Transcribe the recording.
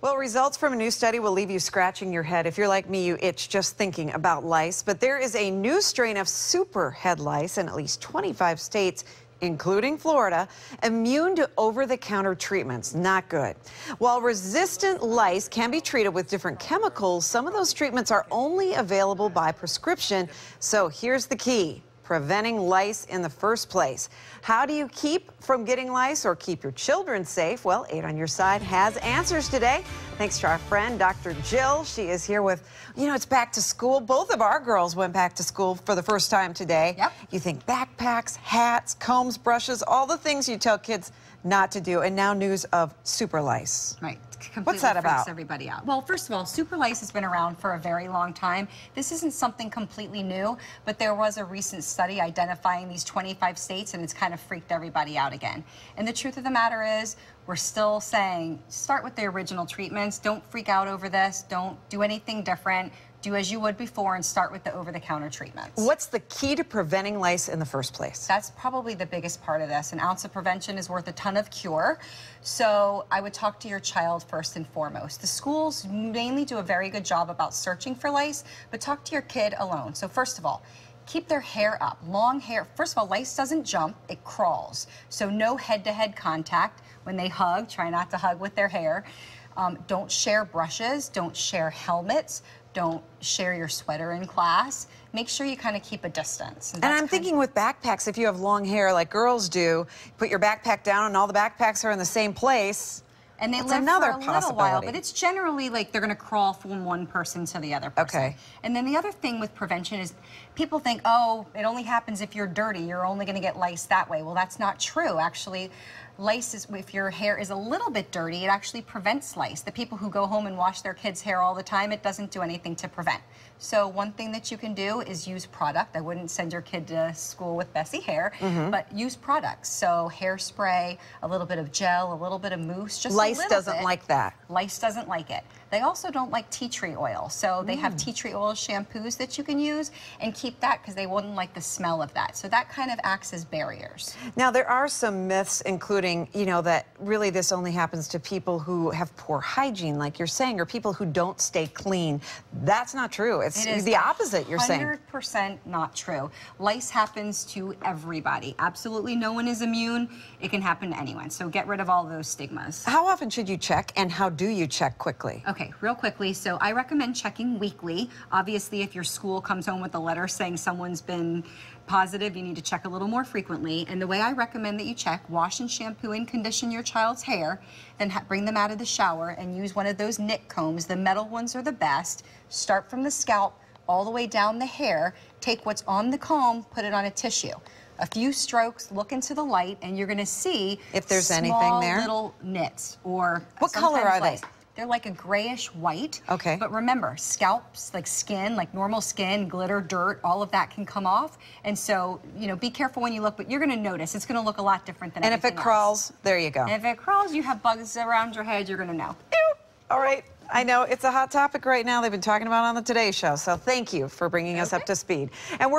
Well, results from a new study will leave you scratching your head. If you're like me, you itch just thinking about lice. But there is a new strain of super head lice in at least 25 states, including Florida, immune to over-the-counter treatments. Not good. While resistant lice can be treated with different chemicals, some of those treatments are only available by prescription. So here's the key: preventing lice in the first place. How do you keep from getting lice or keep your children safe? Well, 8 on Your Side has answers today. Thanks to our friend, Dr. Jill. She is here with, it's back to school. Both of our girls went back to school for the first time today. Yep. You think backpacks, hats, combs, brushes, all the things you tell kids not to do. And now news of super lice. Right. What's that about? Freaks everybody out. Well, first of all, super lice has been around for a very long time. This isn't something completely new, but there was a recent study identifying these 25 states, and it's kind of freaked everybody out again. And the truth of the matter is, we're still saying, start with the original treatments. Don't freak out over this. Don't do anything different. Do as you would before and start with the over-the-counter treatments. What's the key to preventing lice in the first place? That's probably the biggest part of this. An ounce of prevention is worth a ton of cure. So I would talk to your child first and foremost. The schools mainly do a very good job about searching for lice, but talk to your kid alone. So first of all, keep their hair up. Long hair. First of all, lice doesn't jump, it crawls. So no head-to-head contact. When they hug, try not to hug with their hair. Don't share brushes, don't share helmets, don't share your sweater in class. Make sure you kind of keep a distance. And I'm thinking with backpacks, if you have long hair like girls do, put your backpack down and all the backpacks are in the same place. And they live for a little while, but it's generally like they're going to crawl from one person to the other person. Okay. And then the other thing with prevention is people think, oh, it only happens if you're dirty. You're only going to get lice that way. Well, that's not true. Actually, lice is, if your hair is a little bit dirty, it actually prevents lice. The people who go home and wash their kids' hair all the time, it doesn't do anything to prevent. So one thing that you can do is use product. I wouldn't send your kid to school with messy hair, but use products. So hairspray, a little bit of gel, a little bit of mousse, just Lice doesn't like that. Lice doesn't like it. They also don't like tea tree oil. So they have tea tree oil shampoos that you can use and keep that because they wouldn't like the smell of that. So that kind of acts as barriers. Now, there are some myths, including, that really this only happens to people who have poor hygiene, like you're saying, or people who don't stay clean. That's not true. It's the opposite, you're saying. 100% not true. Lice happens to everybody. Absolutely no one is immune. It can happen to anyone. So get rid of all those stigmas. How often should you check, and how do you check quickly? Okay, real quickly. So I recommend checking weekly. Obviously, if your school comes home with a letter saying someone's been positive, you need to check a little more frequently. And the way I recommend that you check: wash and shampoo and condition your child's hair, then bring them out of the shower and use one of those knit combs. The metal ones are the best. Start from the scalp all the way down the hair. Take what's on the comb, put it on a tissue. A few strokes, look into the light, and you're going to see if there's small anything there. Little knits. Or what color are they? They're like a grayish white. Okay. But remember, scalps, like skin, like normal skin, glitter, dirt, all of that can come off. And so, be careful when you look, but you're going to notice it's going to look a lot different than everything else. And if it crawls, there you go. And if it crawls, you have bugs around your head, you're going to know. All right. I know it's a hot topic right now. They've been talking about it on the Today Show. So thank you for bringing us up to speed. And we're